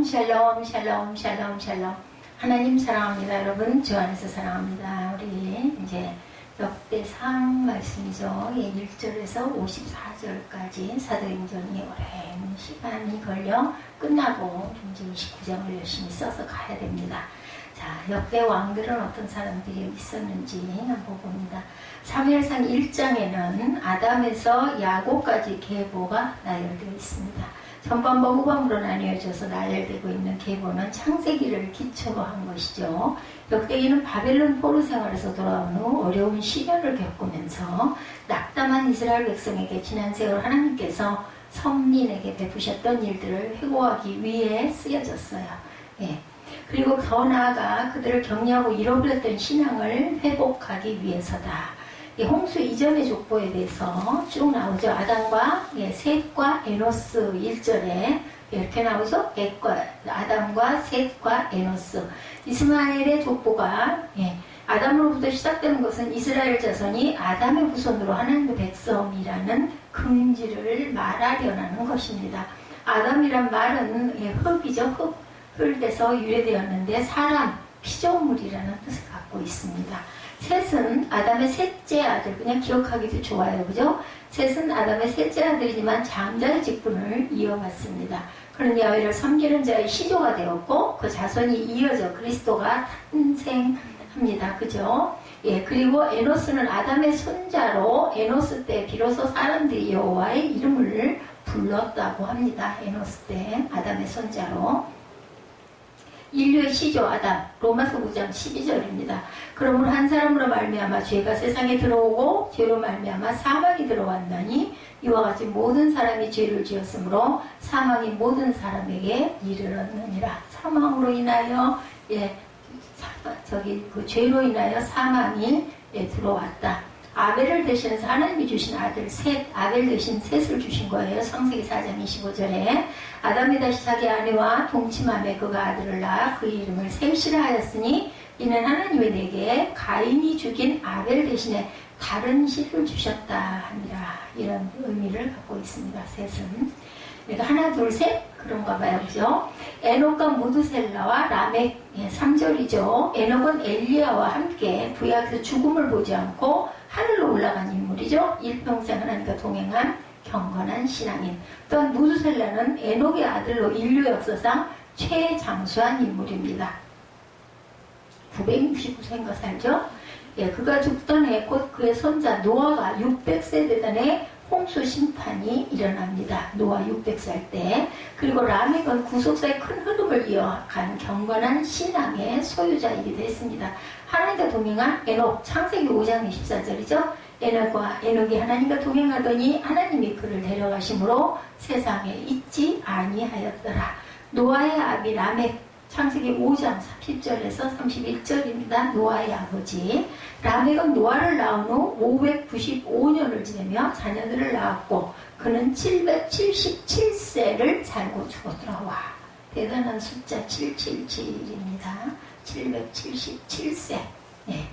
샬롬 샬롬 샬롬 샬롬. 하나님 사랑합니다. 여러분 주 안에서 사랑합니다. 우리 이제 역대상 말씀이죠. 1절에서 54절까지 사도행전이 오랜 시간이 걸려 끝나고 이제 29장을 열심히 써서 가야 됩니다. 자, 역대 왕들은 어떤 사람들이 있었는지 한번 봅니다. 사무엘상 1장에는 아담에서 야곱까지 계보가 나열되어 있습니다. 전반부 후반부로 나뉘어져서 나열되고 있는 계보는 창세기를 기초로 한 것이죠. 역대기는 바벨론 포로 생활에서 돌아온 후 어려운 시련을 겪으면서 낙담한 이스라엘 백성에게 지난 세월 하나님께서 선민에게 베푸셨던 일들을 회고하기 위해 쓰여졌어요. 예. 그리고 더 나아가 그들을 격려하고 잃어버렸던 신앙을 회복하기 위해서다. 홍수 이전의 족보에 대해서 쭉 나오죠. 아담과 셋과 에노스 1절에 이렇게 나오죠. 아담과 셋과 에노스. 이스마엘의 족보가 아담으로부터 시작되는 것은 이스라엘 자손이 아담의 후손으로 하나님의 백성이라는 긍지를 말하려는 것입니다. 아담이란 말은 흙이죠. 흙에서 유래되었는데 사람, 피조물이라는 뜻을 갖고 있습니다. 셋은 아담의 셋째 아들, 그냥 기억하기도 좋아요. 그죠? 셋은 아담의 셋째 아들이지만 장자의 직분을 이어갔습니다. 그런 야훼를 섬기는 자의 시조가 되었고 그 자손이 이어져 그리스도가 탄생합니다. 그죠? 예, 그리고 에노스는 아담의 손자로 에노스 때 비로소 사람들이 여호와의 이름을 불렀다고 합니다. 에노스 때 아담의 손자로. 인류의 시조 아담, 로마서 9장 12절입니다. 그러므로 한 사람으로 말미암아 죄가 세상에 들어오고 죄로 말미암아 사망이 들어왔나니 이와 같이 모든 사람이 죄를 지었으므로 사망이 모든 사람에게 이르렀느니라. 사망으로 인하여 그 죄로 인하여 사망이 들어왔다. 아벨을 대신해서 하나님이 주신 아들 셋, 아벨 대신 셋을 주신 거예요. 창세기 4장 25절에 아담이 다시 자기 아내와 동침하며 그가 아들을 낳아 그 이름을 셋이라 하였으니 이는 하나님이 내게 가인이 죽인 아벨 대신에 다른 씨를 주셨다 하니라. 이런 의미를 갖고 있습니다. 셋은. 그러니까 하나 둘 셋 그런가 봐요. 그죠? 에녹과 무드셀라와 라멕 3절이죠. 에녹은 엘리야와 함께 구약에서 죽음을 보지 않고 하늘로 올라간 인물이죠. 일평생 하나님과 동행한 경건한 신앙인. 또한 무드셀라는 에녹의 아들로 인류 역사상 최장수한 인물입니다. 969세인가 살죠. 예, 그가 죽던 해 곧 그의 손자 노아가 600세 되던 해 홍수 심판이 일어납니다. 노아 600살 때. 그리고 라멕은 구속사의 큰 흐름을 이어간 경건한 신앙의 소유자이기도 했습니다. 하나님과 동행한 에녹, 창세기 5장 24절이죠. 에녹이 하나님과 동행하더니 하나님이 그를 데려가심으로 세상에 있지 아니하였더라. 노아의 아비 라멕, 창세기 5장 30절에서 31절입니다. 노아의 아버지. 라멕은 노아를 낳은 후 595년을 지내며 자녀들을 낳았고 그는 777세를 살고 죽었더라. 와, 대단한 숫자 777입니다. 777세. 네.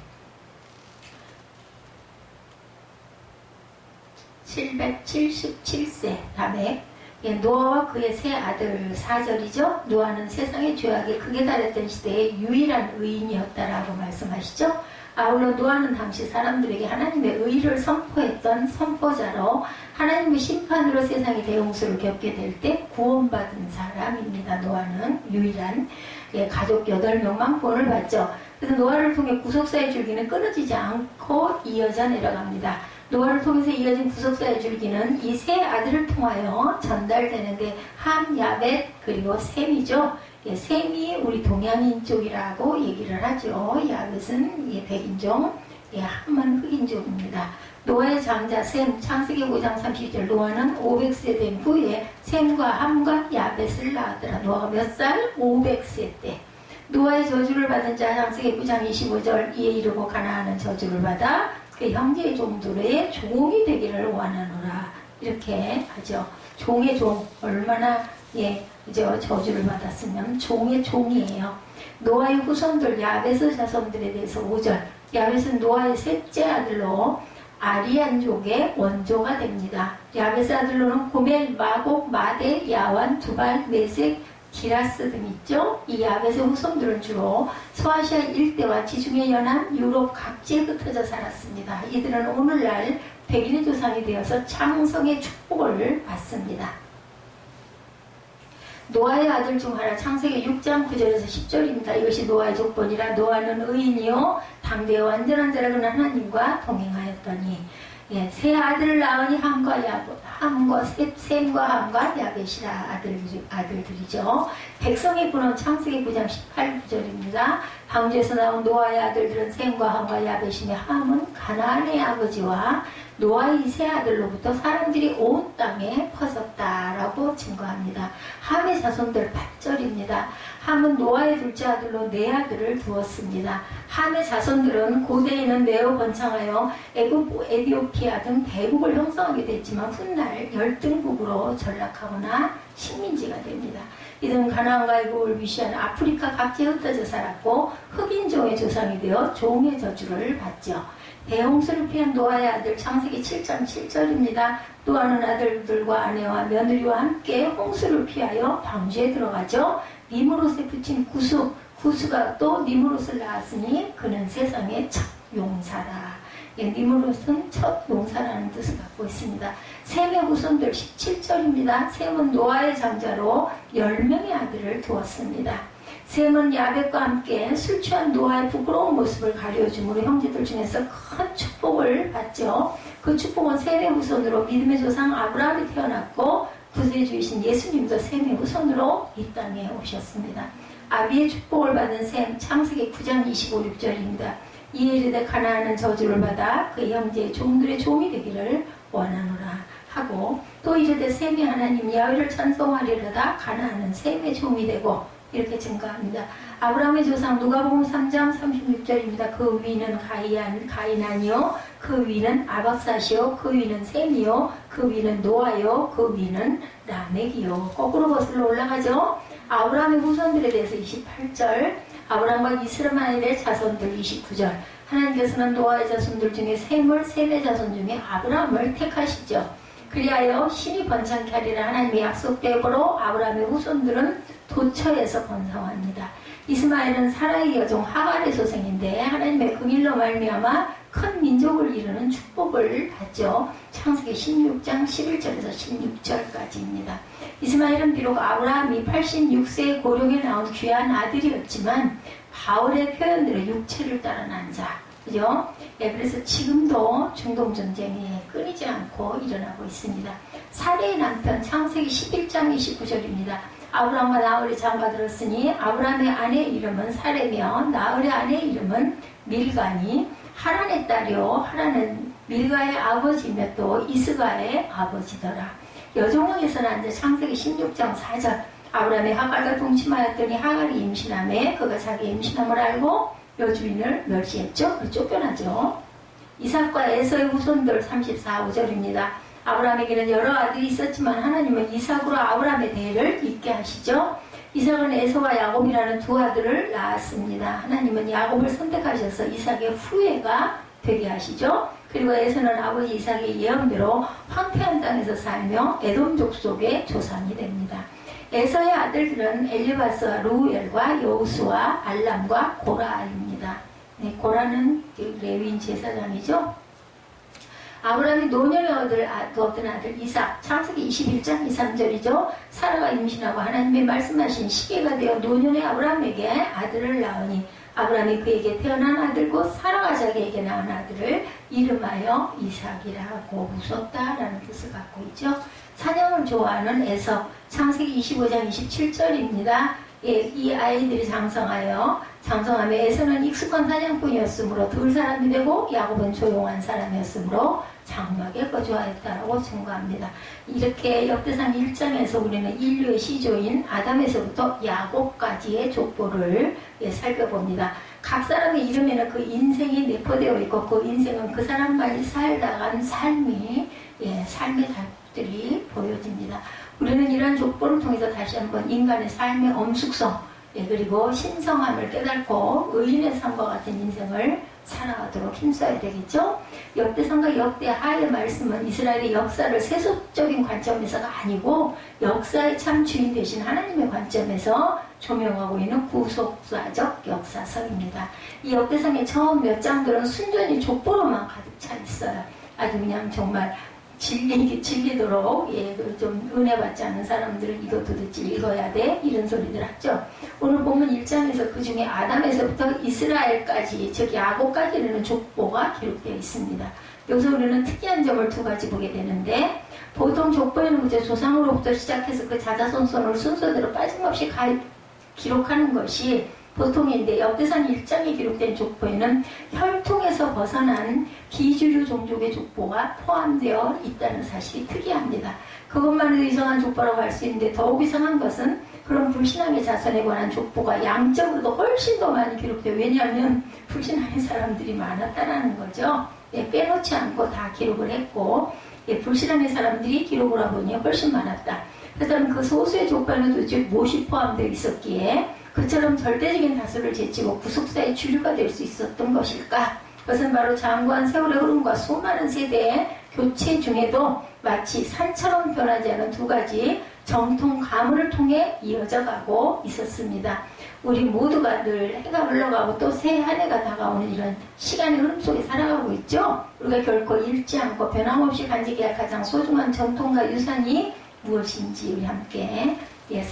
777세 라멕. 노아와 그의 세 아들 4절이죠. 노아는 세상의 죄악이 극에 달했던 시대의 유일한 의인이었다라고 말씀하시죠. 아울러 노아는 당시 사람들에게 하나님의 의를 선포했던 선포자로 하나님의 심판으로 세상의 대홍수를 겪게 될 때 구원받은 사람입니다. 노아는 유일한 가족 8명만 구원을 받죠. 그래서 노아를 통해 구속사의 줄기는 끊어지지 않고 이어져 내려갑니다. 노아를 통해서 이어진 구속사의 줄기는 이 세 아들을 통하여 전달되는데 함, 야벳, 그리고 셈이죠. 셈이 우리 동양인 쪽이라고 얘기를 하죠. 야벳은 백인종, 함은 흑인종입니다. 노아의 장자 셈, 창세기 5장 30절. 노아는 500세 된 후에 셈과 함과 야벳을 낳았더라. 노아가 몇 살? 500세 때. 노아의 저주를 받은 자, 창세기 9장 25절. 이에 이르고 가나안은 저주를 받아 그 형제의 종들의 종이 되기를 원하노라. 이렇게 하죠. 종의 종, 얼마나 그죠? 저주를 받았으면 종의 종이에요. 노아의 후손들 야벳의 자손들에 대해서 5절. 야벳은 노아의 셋째 아들로 아리안족의 원조가 됩니다. 야벳의 아들로는 고멜, 마곡, 마대, 야완, 두발, 메색, 디라스 등 있죠. 이 야벳의 후손들은 주로 소아시아 일대와 지중해 연안, 유럽 각지에 흩어져 살았습니다. 이들은 오늘날 백인의 조상이 되어서 창성의 축복을 받습니다. 노아의 아들 중 하나 창세기 6장 9절에서 10절입니다. 이것이 노아의 족본이라 노아는 의인이요 당대의 완전한 자라 그는 하나님과 동행하였더니 세 아들을 낳으니 셈과 함과 야벳이라 아들들이죠. 백성의 군은 창세기 9장 18, 9절입니다. 방주에서 나온 노아의 아들들은 셈과 함과 야벳이며 함은 가나안의 아버지와 노아의 세 아들로부터 사람들이 온 땅에 퍼졌다라고 증거합니다. 함의 자손들 8절입니다. 함은 노아의 둘째 아들로 네 아들을 두었습니다. 함의 자손들은 고대에는 매우 번창하여 애굽, 에디오피아 등 대국을 형성하게 됐지만 훗날 열등국으로 전락하거나 식민지가 됩니다. 이들은 가나안과 애굽을 위시한 아프리카 각지에 흩어져 살았고 흑인종의 조상이 되어 종의 저주를 받죠. 대홍수를 피한 노아의 아들 창세기 7장 7절입니다. 노아는 아들들과 아내와 며느리와 함께 홍수를 피하여 방주에 들어가죠. 니므롯에 붙인 구수가 또 니므롯을 낳았으니 그는 세상의 첫 용사라. 니므롯은 첫 용사라는 뜻을 갖고 있습니다. 셈의 후손들 17절입니다. 셈은 노아의 장자로 10명의 아들을 두었습니다. 셈은 야벳과 함께 술 취한 노아의 부끄러운 모습을 가려줌으로 형제들 중에서 큰 축복을 받죠. 그 축복은 셈의 후손으로 믿음의 조상 아브라함이 태어났고 구세주이신 예수님도 셈의 후손으로 이 땅에 오셨습니다. 아비의 축복을 받은 셈 창세기 9장 25, 6절입니다. 이에 이르되 가나안은 저주를 받아 그 형제의 종들의 종이 되기를 원하노라 하고 또 이르되 셈이 하나님 야훼를 찬송하리로다 가나안은 셈의 종이 되고 이렇게 증거합니다. 아브라함의 조상 누가복음 3장 36절입니다. 그 위는 가인아니요 그 위는 아박사시요 그 위는 셈이요 그 위는 노아요 그 위는 라멕이요. 거꾸로 거슬러 올라가죠. 아브라함의 후손들에 대해서 28절 아브라함과 이스라엘의 자손들 29절 하나님께서는 노아의 자손들 중에 셈의 자손 중에 아브라함을 택하시죠. 그리하여 신이 번창케 하리라 하나님의 약속대로 아브라함의 후손들은 도처에서 번성합니다. 이스마엘은 사라의 여종 하갈의 소생인데 하나님의 그 일로 말미암아 큰 민족을 이루는 축복을 받죠. 창세기 16장 11절에서 16절까지입니다. 이스마엘은 비록 아브라함이 86세의 고령에 나온 귀한 아들이었지만 바울의 표현대로 육체를 따라 난 자. 그죠? 그래서 지금도 중동 전쟁이 끊이지 않고 일어나고 있습니다. 사레의 남편 창세기 11장 29절입니다. 아브라함과 나홀이 장가 들었으니 아브라함의 아내 이름은 사레며 나홀의 아내 이름은 밀가니 하란의 딸이요 하란은 밀가의 아버지며 또 이스가의 아버지더라. 여종왕에서는 앉아 창세기 16장 4절 아브라함의 하갈과 동침하였더니 하갈이 임신하매 그가 자기 임신함을 알고 여주인을 멸시했죠. 쫓겨나죠. 이삭과 에서의 후손들 34, 5절입니다. 아브라함에게는 여러 아들이 있었지만 하나님은 이삭으로 아브라함의 대를 잇게 하시죠. 이삭은 에서와 야곱이라는 두 아들을 낳았습니다. 하나님은 야곱을 선택하셔서 이삭의 후예가 되게 하시죠. 그리고 에서는 아버지 이삭의 예언대로 황폐한 땅에서 살며 에돔 족속의 조상이 됩니다. 에서의 아들들은 엘리바스와 루엘과 여우수와 알람과 고라입니다. 고라는 레위인 제사장이죠. 아브라함이 노년에 얻은 아들 이삭 창세기 21장 2, 3절이죠. 사라가 임신하고 하나님의 말씀하신 시기가 되어 노년에 아브라함에게 아들을 낳으니 아브라함이 그에게 태어난 아들 곧 사라가 자기에게 낳은 아들을 이름하여 이삭이라고 부쉈다라는 뜻을 갖고 있죠. 사냥을 좋아하는 에서 창세기 25장 27절입니다. 이 아이들이 장성하며 에서는 익숙한 사냥꾼이었으므로 들 사람이 되고 야곱은 조용한 사람이었으므로 장막에 거주하였다라고 증거합니다. 이렇게 역대상 1장에서 우리는 인류의 시조인 아담에서부터 야곱까지의 족보를 살펴봅니다. 각 사람의 이름에는 그 인생이 내포되어 있고 그 인생은 그 사람만이 살다간 삶의 달들이 보여집니다. 우리는 이러한 족보를 통해서 다시 한번 인간의 삶의 엄숙성, 예, 그리고 신성함을 깨닫고 의인의 삶과 같은 인생을 살아가도록 힘써야 되겠죠. 역대상과 역대하의 말씀은 이스라엘의 역사를 세속적인 관점에서가 아니고 역사의 참 주인 되신 하나님의 관점에서 조명하고 있는 구속사적 역사서입니다. 이 역대상의 처음 몇 장들은 순전히 족보로만 가득 차 있어요. 아주 그냥 정말 질리도록, 예, 좀 은혜 받지 않는 사람들은 이거 도대체 읽어야 돼? 이런 소리들 하죠. 오늘 보면 1장에서 그 중에 아담에서부터 이스라엘까지, 즉 야곱까지 이르는 족보가 기록되어 있습니다. 여기서 우리는 특이한 점을 두 가지 보게 되는데, 보통 족보에는 이제 조상으로부터 시작해서 그 자자손손을 순서대로 빠짐없이 기록하는 것이 보통인데, 역대상 1장에 기록된 족보에는 혈통에서 벗어난 비주류 종족의 족보가 포함되어 있다는 사실이 특이합니다. 그것만 해도 이상한 족보라고 할 수 있는데, 더욱 이상한 것은 그런 불신앙의 자손에 관한 족보가 양적으로도 훨씬 더 많이 기록돼요. 왜냐하면 불신앙의 사람들이 많았다는 거죠. 예, 빼놓지 않고 다 기록을 했고, 예, 불신앙의 사람들이 기록을 하보니 훨씬 많았다. 그렇다면 그 소수의 족보에는 도대체 무엇이 포함되어 있었기에 그처럼 절대적인 다수를 제치고 구속사의 주류가 될 수 있었던 것일까? 그것은 바로 장구한 세월의 흐름과 수많은 세대의 교체 중에도 마치 산처럼 변하지 않은 두 가지 정통 가문을 통해 이어져 가고 있었습니다. 우리 모두가 늘 해가 흘러가고 또 새 한 해가 다가오는 이런 시간의 흐름 속에 살아가고 있죠. 우리가 결코 잃지 않고 변함없이 간직해야 할 가장 소중한 전통과 유산이 무엇인지 우리 함께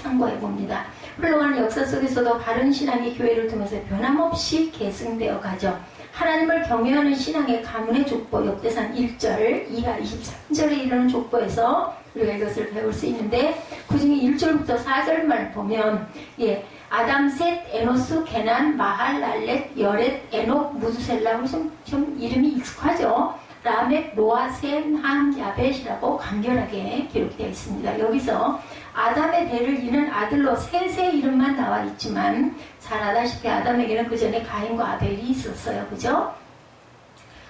상고해 봅니다. 흘러가는 역사 속에서도 바른 신앙의 교회를 통해서 변함없이 계승되어 가죠. 하나님을 경외하는 신앙의 가문의 족보, 역대상 1절 이하 23절에 이르는 족보에서 우리가 이것을 배울 수 있는데, 그 중에 1절부터 4절만 보면, 예, 아담, 셋, 에노스, 게난, 마할, 랄렛, 여렛, 에녹, 무두셀라, 좀 이름이 익숙하죠. 라멕, 노아, 셈, 함, 야벳이라고 간결하게 기록되어 있습니다. 여기서 아담의 대를 이는 아들로 셋의 이름만 나와 있지만, 잘 아다시피 아담에게는 그 전에 가인과 아벨이 있었어요. 그죠?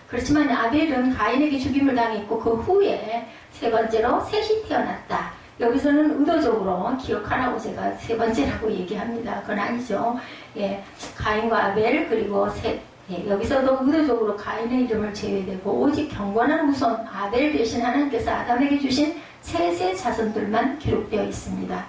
그렇지만 아벨은 가인에게 죽임을 당했고 그 후에 세 번째로 셋이 태어났다. 여기서는 의도적으로 기억하라고 제가 세 번째라고 얘기합니다. 그건 아니죠. 예, 가인과 아벨 그리고 셋. 예, 여기서도 의도적으로 가인의 이름을 제외되고 오직 경건한 후손 아벨 대신 하나님께서 아담에게 주신 셋의 자손들만 기록되어 있습니다.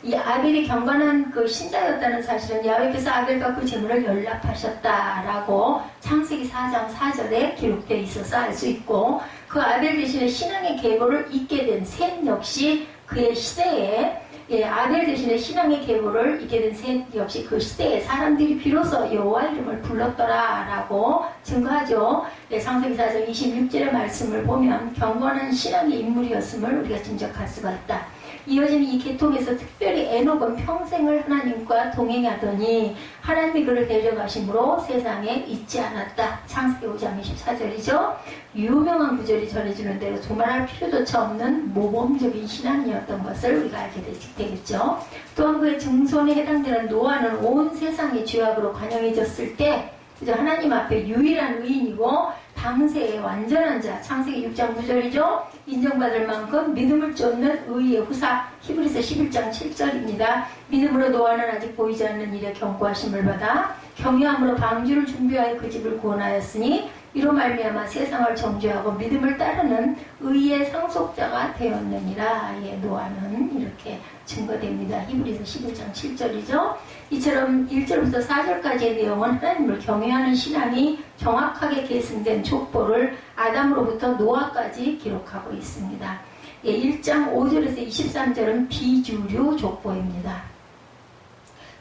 이 아벨이 경건한 그 신자였다는 사실은 야훼께서 아벨과 그 제물을 연락하셨다라고 창세기 4장 4절에 기록되어 있어서 알 수 있고, 그 아벨 대신에 신앙의 계보를 잇게 된 셋 역시 그의 시대에, 예, 아벨 대신에 신앙의 계보를 잇게 된 셋 역시 그 시대에 사람들이 비로소 여호와 이름을 불렀더라라고 증거하죠. 예, 창세기 4장 26절의 말씀을 보면 경건한 신앙의 인물이었음을 우리가 짐작할 수가 있다. 이어지는 이 계통에서 특별히 에녹은 평생을 하나님과 동행하더니 하나님이 그를 데려가심으로 세상에 있지 않았다. 창세기 5장 24절이죠. 유명한 구절이 전해지는 대로 두말할 필요조차 없는 모범적인 신앙이었던 것을 우리가 알게 되겠죠. 또한 그의 증손에 해당되는 노아는 온 세상의 죄악으로 관영해졌을 때 하나님 앞에 유일한 의인이고 당세의 완전한 자, 창세기 6장 9절이죠. 인정받을 만큼 믿음을 쫓는 의의 후사, 히브리서 11장 7절입니다. 믿음으로 노아는 아직 보이지 않는 일에 경고하심을 받아 경외함으로 방주를 준비하여 그 집을 구원하였으니 이로 말미암아 세상을 정죄하고 믿음을 따르는 의의 상속자가 되었느니라. 예, 노아는 이렇게 증거됩니다. 히브리서 11장 7절이죠. 이처럼 1절부터 4절까지의 내용은 하나님을 경외하는 신앙이 정확하게 계승된 족보를 아담으로부터 노아까지 기록하고 있습니다. 예, 1장 5절에서 23절은 비주류 족보입니다.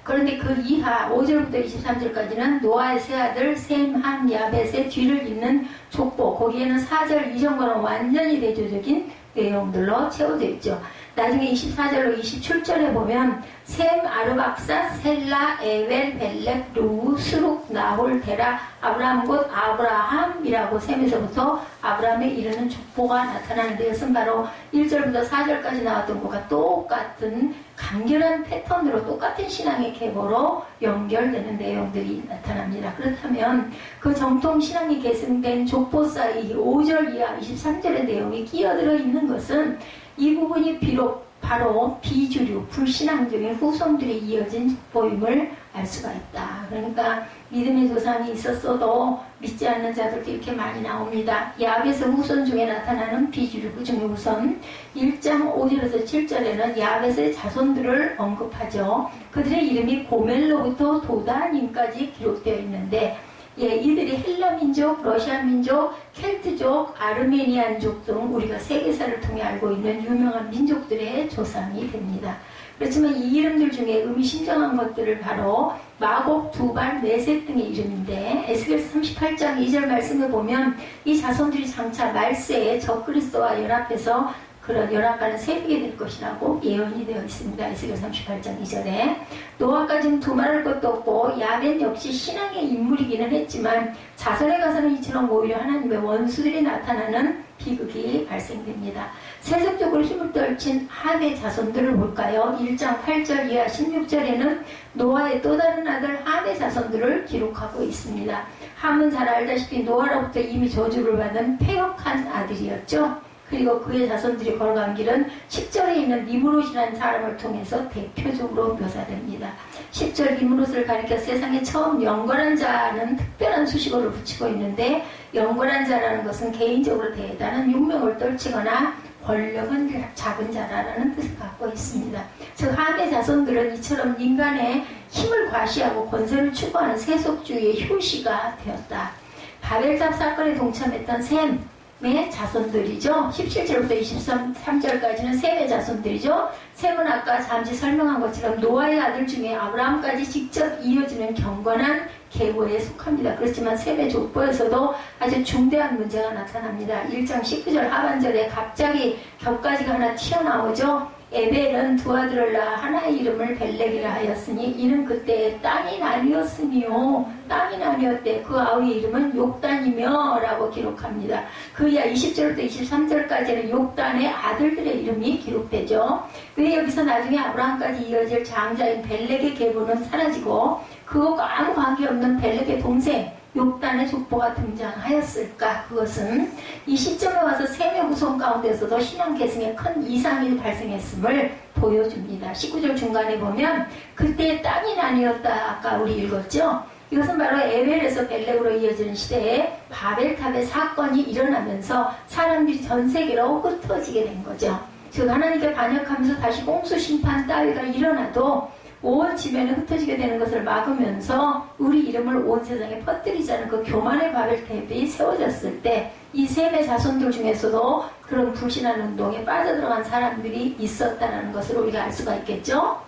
그런데 그 이하 5절부터 23절까지는 노아의 세 아들 셈, 함, 야벳의 뒤를 잇는 족보, 거기에는 4절 이전과는 완전히 대조적인 내용들로 채워져 있죠. 나중에 24절로 27절에 보면 셈, 아르박사, 셀라, 에벨, 벨렉, 루, 스룩, 나홀, 데라, 아브라함 곧 아브라함이라고 셈에서부터 아브라함에 이르는 족보가 나타나는데, 이것은 바로 1절부터 4절까지 나왔던 것과 똑같은 간결한 패턴으로 똑같은 신앙의 계보로 연결되는 내용들이 나타납니다. 그렇다면 그 정통 신앙이 계승된 족보사의 5절 이하 23절의 내용이 끼어들어 있는 것은 이 부분이 비록 바로 비주류, 불신앙적인 후손들이 이어진 족보임을 알 수가 있다. 그러니까 믿음의 조상이 있었어도 믿지 않는 자들도 이렇게 많이 나옵니다. 야벳의 후손 중에 나타나는 비주류, 그 중에 우선 1장 5절에서 7절에는 야벳의 자손들을 언급하죠. 그들의 이름이 고멜로부터 도다님까지 기록되어 있는데, 이들이 헬라 민족, 러시아 민족, 켈트족, 아르메니안족 등 우리가 세계사를 통해 알고 있는 유명한 민족들의 조상이 됩니다. 그렇지만 이 이름들 중에 의미심장한 것들을 바로 마곡, 두발, 메셋 등의 이름인데, 에스겔서 38장 2절 말씀을 보면 이 자손들이 장차 말세에 적그리스도와 연합해서 그런 연합하는 새벽이 될 것이라고 예언이 되어 있습니다. 에스겔 38장 2절에. 노아까지는 두말할 것도 없고 야벳 역시 신앙의 인물이기는 했지만 자선에 가서는 이처럼 오히려 하나님의 원수들이 나타나는 비극이 발생됩니다. 세속적으로 힘을 떨친 함의 자손들을 볼까요? 1장 8절 이하 16절에는 노아의 또 다른 아들 함의 자손들을 기록하고 있습니다. 함은 잘 알다시피 노아로부터 이미 저주를 받은 패역한 아들이었죠. 그리고 그의 자손들이 걸어간 길은 10절에 있는 니므롯이라는 사람을 통해서 대표적으로 묘사됩니다. 10절 니므롯을 가리켜 세상에 처음 영권한 자는 특별한 수식어를 붙이고 있는데, 영권한 자라는 것은 개인적으로 대단한 용명을 떨치거나 권력은 작은 자라는 뜻을 갖고 있습니다. 즉 함의 자손들은 이처럼 인간의 힘을 과시하고 권세를 추구하는 세속주의의 효시가 되었다. 바벨탑 사건에 동참했던 셈의 자손들이죠. 17절부터 23절까지는 셈의 자손들이죠. 셈은 아까 잠시 설명한 것처럼 노아의 아들 중에 아브라함까지 직접 이어지는 경건한 계보에 속합니다. 그렇지만 셈의 족보에서도 아주 중대한 문제가 나타납니다. 1장 19절 하반절에 갑자기 겹가지가 하나 튀어나오죠. 에벨은 두 아들을 낳아 하나의 이름을 벨렉이라 하였으니 이는 그때 땅이 나뉘었으며 땅이 나뉘었대. 그 아우의 이름은 욕단이며 라고 기록합니다. 그 이하 20절부터 23절까지는 욕단의 아들들의 이름이 기록되죠. 왜 여기서 나중에 아브라함까지 이어질 장자인 벨렉의 계보는 사라지고 그것과 아무 관계없는 벨렉의 동생 욕단의 족보가 등장하였을까? 그것은 이 시점에 와서 셈의 후손 가운데서도 신앙 계승에 큰 이상이 발생했음을 보여줍니다. 19절 중간에 보면 그때 땅이 나뉘었다. 아까 우리 읽었죠? 이것은 바로 에벨에서 벨렉으로 이어지는 시대에 바벨탑의 사건이 일어나면서 사람들이 전 세계로 흩어지게 된 거죠. 즉 하나님께 반역하면서 다시 홍수 심판 따위가 일어나도 온 지면에 흩어지게 되는 것을 막으면서 우리 이름을 온 세상에 퍼뜨리자는 그 교만의 바벨탑이 세워졌을 때 이 셈의 자손들 중에서도 그런 불신한 운동에 빠져들어간 사람들이 있었다는 것을 우리가 알 수가 있겠죠.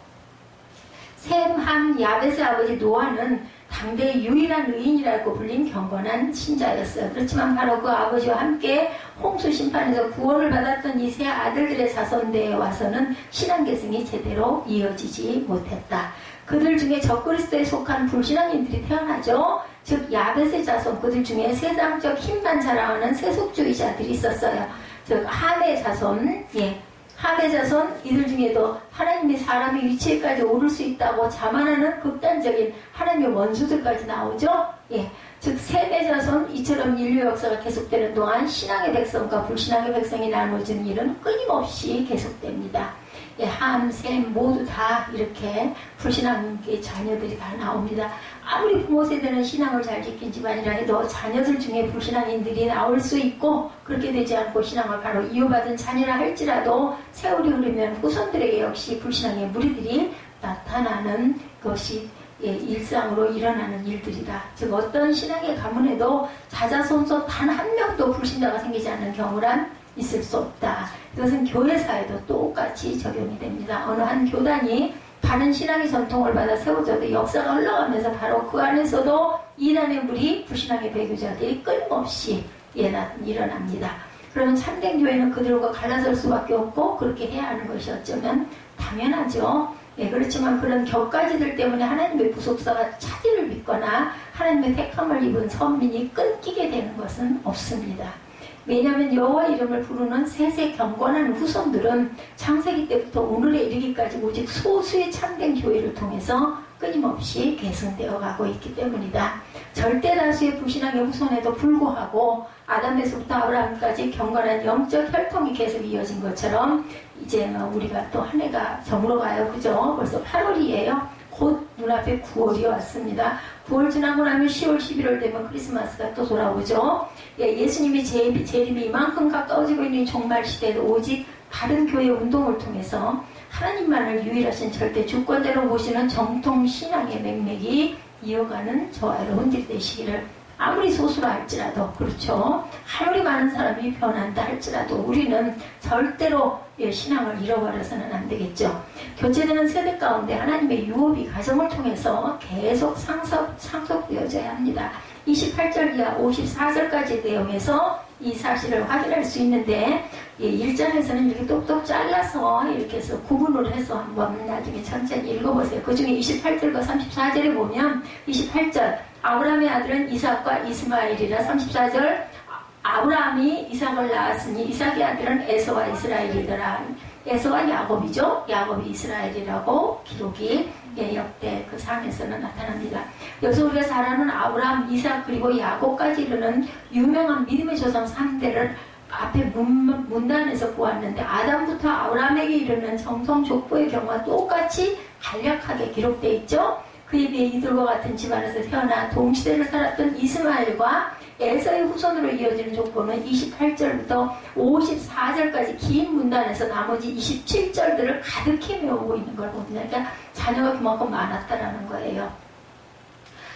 셈, 함, 야벳의 아버지 노아는 당대의 유일한 의인이라고 불린 경건한 신자였어요. 그렇지만 바로 그 아버지와 함께 홍수 심판에서 구원을 받았던 이 세 아들들의 자손대에 와서는 신앙 계승이 제대로 이어지지 못했다. 그들 중에 적그리스도에 속한 불신앙인들이 태어나죠. 즉 야벳의 자손, 그들 중에 세상적 힘만 자랑하는 세속주의자들이 있었어요. 즉 함의 자손, 함의 자손, 이들 중에도 하나님이 사람의 위치에까지 오를 수 있다고 자만하는 극단적인 하나님의 원수들까지 나오죠. 즉 셈의 자손, 이처럼 인류 역사가 계속되는 동안 신앙의 백성과 불신앙의 백성이 나눠지는 일은 끊임없이 계속됩니다. 함, 셈 모두 다 이렇게 불신앙의 자녀들이 다 나옵니다. 아무리 부모 세대는 신앙을 잘 지킨 집안이라 해도 자녀들 중에 불신앙인들이 나올 수 있고, 그렇게 되지 않고 신앙을 바로 이어받은 자녀라 할지라도 세월이 흐르면 후손들에게 역시 불신앙의 무리들이 나타나는 것이 일상으로 일어나는 일들이다. 즉 어떤 신앙의 가문에도 자자손손 단 한 명도 불신자가 생기지 않는 경우란 있을 수 없다. 이것은 교회사에도 똑같이 적용이 됩니다. 어느 한 교단이 바른 신앙의 전통을 받아 세워져도 역사가 흘러가면서 바로 그 안에서도 이단의 무리, 불신앙의 배교자들이 끊임없이 일어납니다. 그러면 참된 교회는 그들과 갈라설 수밖에 없고 그렇게 해야 하는 것이 어쩌면 당연하죠. 그렇지만 그런 격가지들 때문에 하나님의 구속사가 차질을 빚거나 하나님의 택함을 입은 선민이 끊기게 되는 것은 없습니다. 왜냐하면 여호와 이름을 부르는 세세 경건한 후손들은 창세기 때부터 오늘에 이르기까지 오직 소수의 참된 교회를 통해서 끊임없이 계승되어 가고 있기 때문이다. 절대 다수의 불신앙의 후손에도 불구하고 아담에서부터 아브라함까지 경건한 영적 혈통이 계속 이어진 것처럼 이제 우리가 또 한 해가 저물어 가요. 그죠? 벌써 8월이에요. 곧 눈앞에 9월이 왔습니다. 9월 지나고 나면 10월, 11월 되면 크리스마스가 또 돌아오죠. 예, 예수님이 재림이 이만큼 가까워지고 있는 종말 시대에도 오직 바른 교회 운동을 통해서 하나님만을 유일하신 절대 주권자로 모시는 정통 신앙의 맥락이 이어가는 저와 여러분들이 되시기를, 아무리 소수라 할지라도, 그렇죠, 아무리 많은 사람이 변한다 할지라도 우리는 절대로 신앙을 잃어버려서는 안 되겠죠. 교체되는 세대 가운데 하나님의 유업이 가정을 통해서 계속 상속되어져야 합니다. 28절 이하 54절까지 내용에서 이 사실을 확인할 수 있는데, 1장에서는 이렇게 똑똑 잘라서 이렇게 해서 구분을 해서 한번 나중에 천천히 읽어보세요. 그 중에 28절과 34절에 보면, 28절 아브라함의 아들은 이삭과 이스마엘이라, 34절 아브라함이 이삭을 낳았으니 이삭의 아들은 에서와 이스라엘이더라. 에서와 야곱이죠. 야곱이 이스라엘이라고 기록이 역대 그 상에서는 나타납니다. 여기서 우리가 잘 아는 아브라함, 이삭 그리고 야곱까지 이르는 유명한 믿음의 조상 3대를 앞에 문단에서 보았는데, 아담부터 아브라함에게 이르는 정성 족보의 경우와 똑같이 간략하게 기록되어 있죠. 그에 비해 이들과 같은 집안에서 태어나 동시대를 살았던 이스마엘과 에서의 후손으로 이어지는 족보는 28절부터 54절까지 긴 문단에서 나머지 27절들을 가득히 메우고 있는 걸 봅니다. 그러니까 자녀가 그만큼 많았다라는 거예요.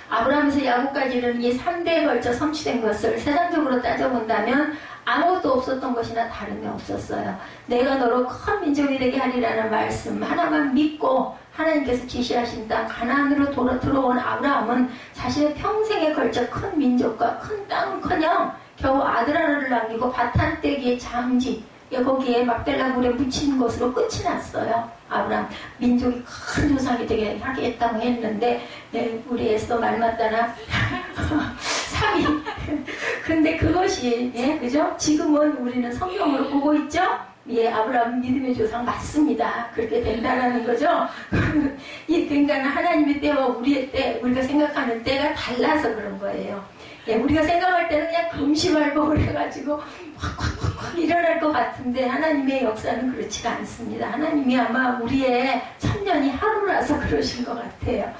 아브라함에서 야곱까지 이르는 이 3대에 걸쳐 성취된 것을 세상적으로 따져본다면 아무것도 없었던 것이나 다른 데 없었어요. 내가 너로 큰 민족이 되게 하리라는 말씀 하나만 믿고 하나님께서 지시하신 땅 가나안으로 들어온 아브라함은 자신의 평생에 걸쳐 큰 민족과 큰 땅은커녕 겨우 아들 하나를 남기고 바탄 떼기의 장지, 거기에 막벨라 물에 묻힌 것으로 끝이 났어요. 아브라함 민족이 큰 조상이 되게 하겠다고 했는데, 우리 에스더 말 맞다나 3위. 근데 그것이 그죠? 지금은 우리는 성경으로 보고 있죠? 아브라함 믿음의 조상 맞습니다. 그렇게 된다라는 거죠. 이 그러니까 하나님의 때와 우리의 때, 우리가 생각하는 때가 달라서 그런 거예요. 우리가 생각할 때는 그냥 금시말복을 해가지고 확 일어날 것 같은데, 하나님의 역사는 그렇지가 않습니다. 하나님이 아마 우리의 천년이 하루라서 그러신 것 같아요.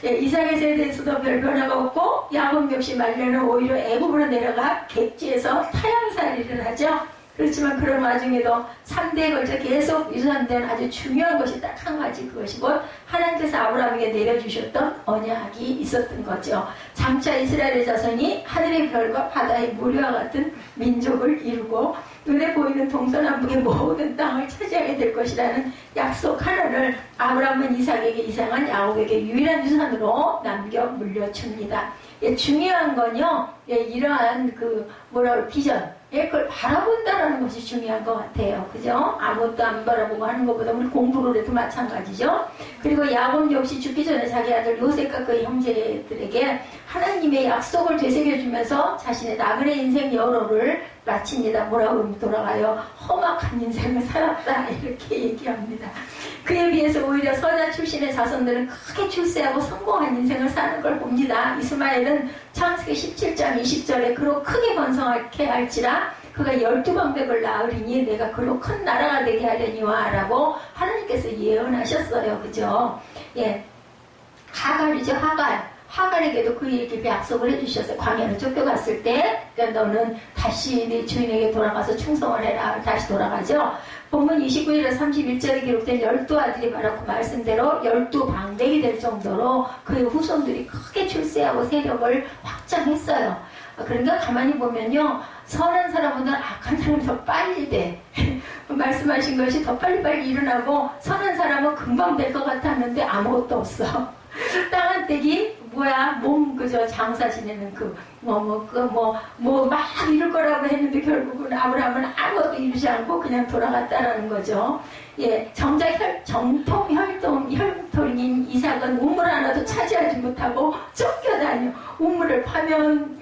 이삭의 세대에서도 별 변화가 없고, 야곱 역시 말년은 오히려 애굽으로 내려가 객지에서 타향살이를 하죠. 그렇지만 그런 와중에도 3대에 걸쳐 계속 유산된 아주 중요한 것이 딱 한 가지, 그것이 곧 하나님께서 아브라함에게 내려주셨던 언약이 있었던 거죠. 장차 이스라엘의 자손이 하늘의 별과 바다의 모래와 같은 민족을 이루고 눈에 보이는 동서남북의 모든 땅을 차지하게 될 것이라는 약속 하나를 아브라함은 이삭에게, 이삭은 야곱에게 유일한 유산으로 남겨 물려줍니다. 중요한 건요, 이러한 비전, 그걸 바라본다라는 것이 중요한 것 같아요. 그죠? 아무것도 안 바라보고 하는 것보다 우리 공부를 해도 마찬가지죠. 그리고 야곱 역시 죽기 전에 자기 아들 요셉과 그의 형제들에게 하나님의 약속을 되새겨주면서 자신의 나그네 인생 여로를 마칩니다. 뭐라고 돌아가요? 험악한 인생을 살았다, 이렇게 얘기합니다. 그에 비해서 오히려 서자 출신의 자손들은 크게 출세하고 성공한 인생을 사는 걸 봅니다. 이스마엘은 창세기 17장 20절에 그로 크게 번성하게 할지라 그가 12방백을 낳으리니 내가 그로 큰 나라가 되게 하려니와 라고 하나님께서 예언하셨어요. 그죠? 하갈이죠. 하갈에게도 그에게 약속을 해주셨어요. 광야로 쫓겨갔을 때, 그러니까 너는 다시 네 주인에게 돌아가서 충성을 해라. 다시 돌아가죠. 본문 29일에 31절에 기록된 12아들이 바로 그 말씀대로 12방백이 될 정도로 그의 후손들이 크게 출세하고 세력을 확장했어요. 그러니까 가만히 보면요, 선한 사람보다 악한 사람이 더 빨리 돼. 말씀하신 것이 더 빨리빨리 일어나고, 선한 사람은 금방 될 것 같았는데 아무것도 없어. 땅 한 떼기 뭐야, 그저 장사 지내는 막 이룰 거라고 했는데 결국은 아브라함은 아무것도 이루지 않고 그냥 돌아갔다라는 거죠. 정작 정통 혈통인 이삭은 우물 하나도 차지하지 못하고 쫓겨다니 아니에요. 우물을 파면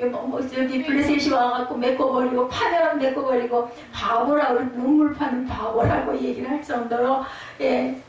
저기 블레셋이 와갖고 메꿔버리고 파면 메꿔버리고 바보라고 우물 파는 바보라고 얘기를 할 정도로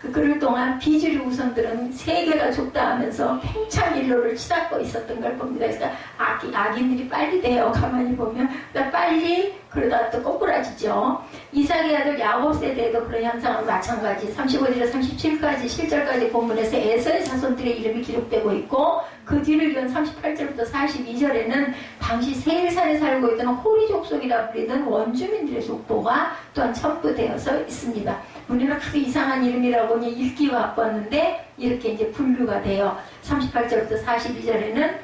그럴 동안 비주류 우선들은 세계가 좁다 하면서 팽창 일로를 치닫고 있었던 걸 봅니다. 그래서 악인들이 빨리 돼요. 가만히 보면 빨리 그러다 또 꼬꾸라지죠. 이삭의 아들 야곱 세대에도 그런 현상은 마찬가지. 35절에서 37까지 실절까지 본문에서 에서의 자손들의 이름이 기록되고 있고 그 뒤를 이은 38절부터 42절에는 당시 세일산에 살고 있던 호리 족속이라 불리던 원주민들의 족보가 또한 첨부되어서 있습니다. 우리는 크게 이상한 이름이라고 읽기 바빴는데 이렇게 이제 분류가 돼요. 38절부터 42절에는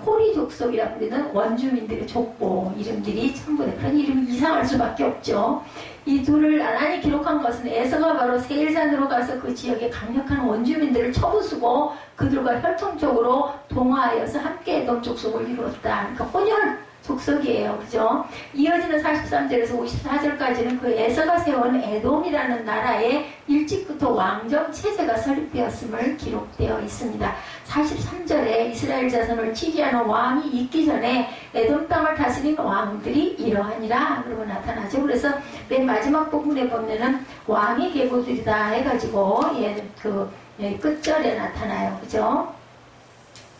호리 족속이라 불리는 원주민들의 족보 이름들이 첨부돼. 그런 이름이 이상할 수밖에 없죠. 이 둘을 나란히 기록한 것은 에서가 바로 세일산으로 가서 그 지역의 강력한 원주민들을 쳐부수고 그들과 혈통적으로 동화하여서 함께 에돔 족속을 이루었다. 그러니까 혼혈 족속이에요. 그죠? 이어지는 43절에서 54절까지는 그 에서가 세운 에돔이라는 나라에 일찍부터 왕정 체제가 설립되었음을 기록되어 있습니다. 43절에 이스라엘 자손을 치지하는 왕이 있기 전에 에돔 땅을 다스린 왕들이 이러하니라 그러고 나타나죠. 그래서 맨 마지막 부분에 보면은 왕의 계보들이다 해가지고 끝절에 나타나요. 그죠?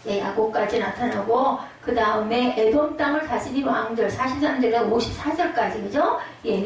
야곱까지 나타나고 그 다음에 에돔 땅을 다스린 왕들 43절에서 54절까지 그죠?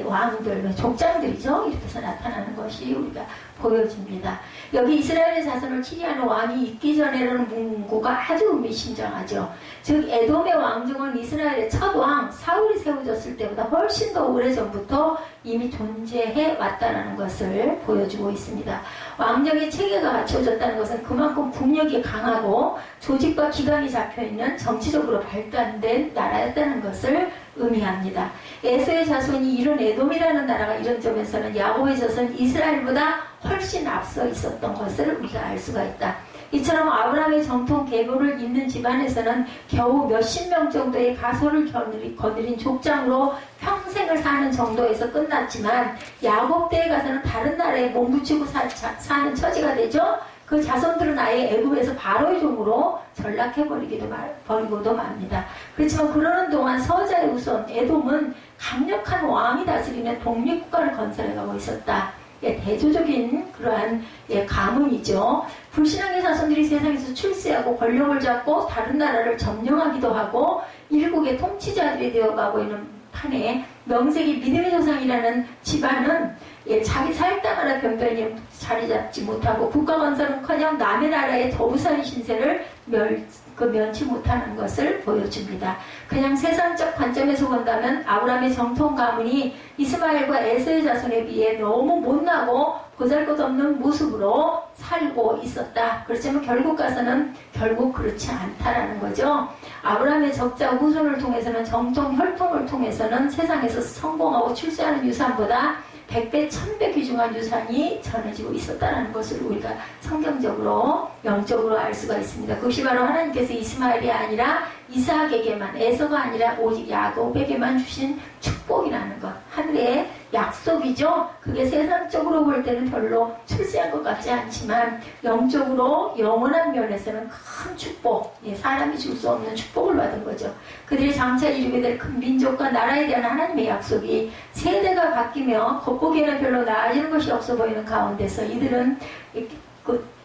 왕들, 족장들이죠. 이렇게 해서 나타나는 것이 우리가 보여집니다. 여기 이스라엘의 자손을 치리하는 왕이 있기 전에라는 문구가 아주 의미심장하죠. 즉 에돔의 왕정은 이스라엘의 첫 왕 사울이 세워졌을 때보다 훨씬 더 오래전부터 이미 존재해 왔다는 것을 보여주고 있습니다. 왕정의 체계가 갖춰졌다는 것은 그만큼 국력이 강하고 조직과 기강이 잡혀있는 정치적으로 발달된 나라였다는 것을 의미합니다. 에서의 자손이 이룬 에돔이라는 나라가 이런 점에서는 야곱의 자손 이스라엘보다 훨씬 앞서 있었던 것을 우리가 알 수가 있다. 이처럼 아브라함의 정통 계보를 잇는 집안에서는 겨우 몇십 명 정도의 가소를 거느린 족장으로 평생을 사는 정도에서 끝났지만 야곱 때에 가서는 다른 나라에 몸붙이고 사는 처지가 되죠. 그 자손들은 아예 애굽에서 바로의 종으로 전락해버리고도 맙니다. 그렇지만 그러는 동안 서자의 우선 에돔은 강력한 왕이 다스리는 독립국가를 건설해가고 있었다. 대조적인 그러한 가문이죠. 불신앙의 자손들이 세상에서 출세하고 권력을 잡고 다른 나라를 점령하기도 하고 일국의 통치자들이 되어가고 있는 판에 명색이 믿음의 조상이라는 집안은 자기 사역당 하나 변변히 자리 잡지 못하고 국가 건설은커녕 남의 나라의 더우살이 신세를 면치 못하는 것을 보여줍니다. 그냥 세상적 관점에서 본다면 아브라함의 정통 가문이 이스마엘과 에서의 자손에 비해 너무 못나고 보잘것없는 모습으로 살고 있었다. 그렇지만 결국 가서는 결국 그렇지 않다라는 거죠. 아브라함의 적자 후손을 통해서는 정통 혈통을 통해서는 세상에서 성공하고 출세하는 유산보다 100배, 1000배 귀중한 유산이 전해지고 있었다는 것을 우리가 성경적으로, 영적으로 알 수가 있습니다. 그것이 바로 하나님께서 이스마엘이 아니라 이삭에게만, 에서가 아니라 오직 야곱에게만 주신 축복이라는 것. 하늘의 약속이죠. 그게 세상적으로 볼 때는 별로 출세한 것 같지 않지만 영적으로 영원한 면에서는 큰 축복, 사람이 줄 수 없는 축복을 받은 거죠. 그들이 장차 이루게 될 큰 민족과 나라에 대한 하나님의 약속이 세대가 바뀌며 겉보기에는 별로 나아지는 것이 없어 보이는 가운데서 이들은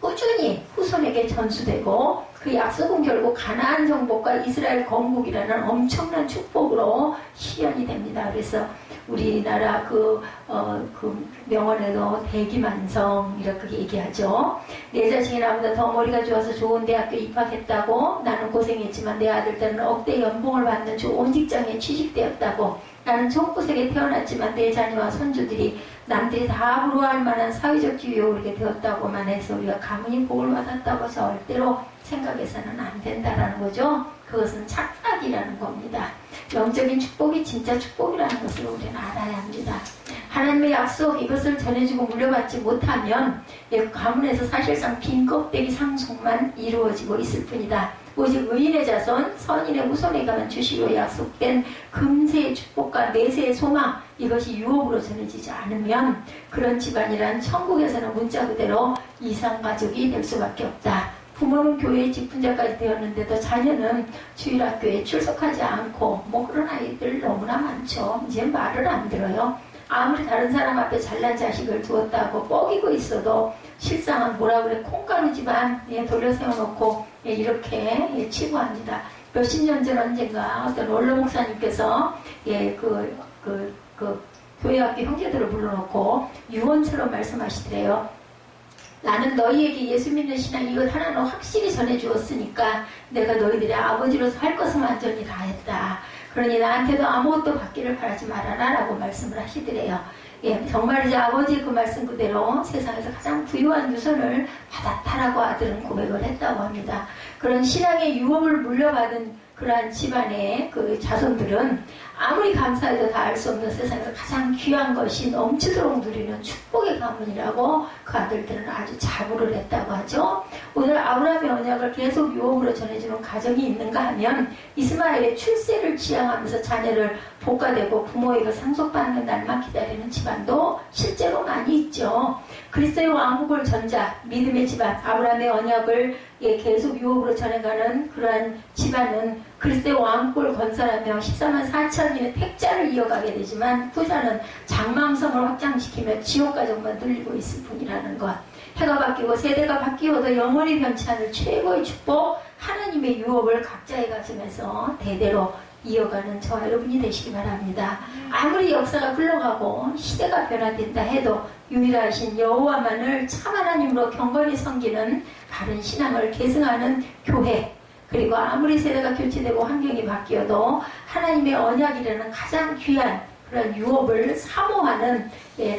꾸준히 후손에게 전수되고 그 약속은 결국 가나안 정복과 이스라엘 건국이라는 엄청난 축복으로 실현이 됩니다. 그래서 우리나라 그 명언에도 대기만성 이렇게 얘기하죠. 내 자식이 나보다 더 머리가 좋아서 좋은 대학교 입학했다고, 나는 고생했지만 내 아들들은 억대 연봉을 받는 좋은 직장에 취직되었다고, 나는 총구색에 태어났지만 내 자녀와 손주들이 남들이 다 부러워할 만한 사회적 지위에 오르게 되었다고만 해서 우리가 가문이 복을 받았다고 절대로 생각해서는 안 된다라는 거죠. 그것은 착각이라는 겁니다. 영적인 축복이 진짜 축복이라는 것을 우리는 알아야 합니다. 하나님의 약속, 이것을 전해주고 물려받지 못하면 가문에서 사실상 빈 껍데기 상속만 이루어지고 있을 뿐이다. 오직 의인의 자손, 선인의 후손에게만 주시기로 약속된 금세의 축복과 내세의 소망, 이것이 유업으로 전해지지 않으면 그런 집안이란 천국에서는 문자 그대로 이상가족이 될 수밖에 없다. 부모는 교회의 직분자까지 되었는데도 자녀는 주일학교에 출석하지 않고 뭐 그런 아이들 너무나 많죠. 이제 말을 안 들어요. 아무리 다른 사람 앞에 잘난 자식을 두었다고 뻐기고 있어도 실상은 뭐라 그래 콩가루 집안 돌려 세워놓고 이렇게 치부합니다. 몇십 년 전 언젠가 어떤 원로 목사님께서 교회학교 형제들을 불러놓고 유언처럼 말씀하시더래요. 나는 너희에게 예수 믿는 신앙 이것 하나는 확실히 전해주었으니까 내가 너희들의 아버지로서 할 것은 완전히 다 했다. 그러니 나한테도 아무것도 받기를 바라지 말아라 라고 말씀을 하시더래요. 정말 이제 아버지의 그 말씀 그대로 세상에서 가장 부유한 유선을 받았다라고 아들은 고백을 했다고 합니다. 그런 신앙의 유업을 물려받은 그러한 집안의 그 자손들은 아무리 감사해도 다 알 수 없는 세상에서 가장 귀한 것이 넘치도록 누리는 축복의 가문이라고 그 아들들은 아주 자부를 했다고 하죠. 오늘 아브라함의 언약을 계속 유업으로 전해주는 가정이 있는가 하면 이스마엘의 출세를 지향하면서 자녀를 복가되고 부모에게 상속받는 날만 기다리는 집안도 실제로 많이 있죠. 그리스도의 왕국을 전자 믿음의 집안 아브라함의 언약을 계속 유업으로 전해가는 그러한 집안은 그리스도의 왕국을 건설하며 14만 4천인의 택자를 이어가게 되지만 후자는 장망성을 확장시키며 지옥 가정만 늘리고 있을 뿐이라는 것. 해가 바뀌고 세대가 바뀌어도 영원히 변치 않을 최고의 축복 하나님의 유업을 각자의 가슴에서 대대로 이어가는 저와 여러분이 되시기 바랍니다. 아무리 역사가 흘러가고 시대가 변화된다 해도 유일하신 여호와만을 참 하나님으로 경건히 섬기는 바른 신앙을 계승하는 교회, 그리고 아무리 세대가 교체되고 환경이 바뀌어도 하나님의 언약이라는 가장 귀한 그런 유업을 사모하는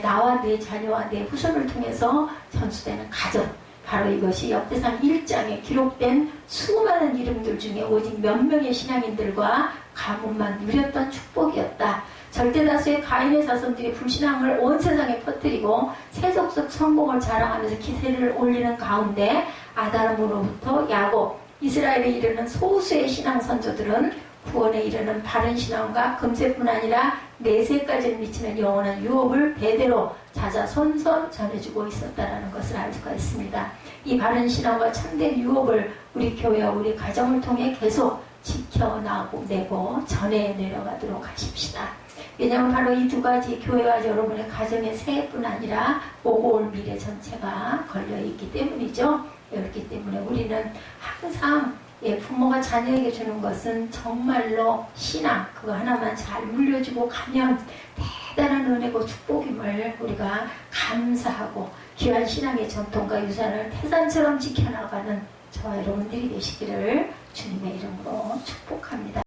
나와 내 자녀와 내 후손을 통해서 전수되는 가정, 바로 이것이 역대상 1장에 기록된 수많은 이름들 중에 오직 몇 명의 신앙인들과 가문만 누렸던 축복이었다. 절대다수의 가인의 자손들이 불신앙을 온 세상에 퍼뜨리고 세속적 성공을 자랑하면서 기세를 올리는 가운데 아담으로부터 야곱, 이스라엘에 이르는 소수의 신앙 선조들은 구원에 이르는 바른 신앙과 금세뿐 아니라 내세까지 미치는 영원한 유업을 대대로 자자손손 전해주고 있었다는 것을 알 수가 있습니다. 이 바른 신앙과 참된 유업을 우리 교회와 우리 가정을 통해 계속 지켜내고 전해 내려가도록 하십시다. 왜냐하면 바로 이 두 가지 교회와 여러분의 가정의 새해뿐 아니라 오고 올 미래 전체가 걸려있기 때문이죠. 그렇기 때문에 우리는 항상 부모가 자녀에게 주는 것은 정말로 신앙 그거 하나만 잘 물려주고 가면 대단한 은혜고 축복임을 우리가 감사하고 귀한 신앙의 전통과 유산을 태산처럼 지켜나가는 저와 여러분들이 되시기를 주님의 이름으로 축복합니다.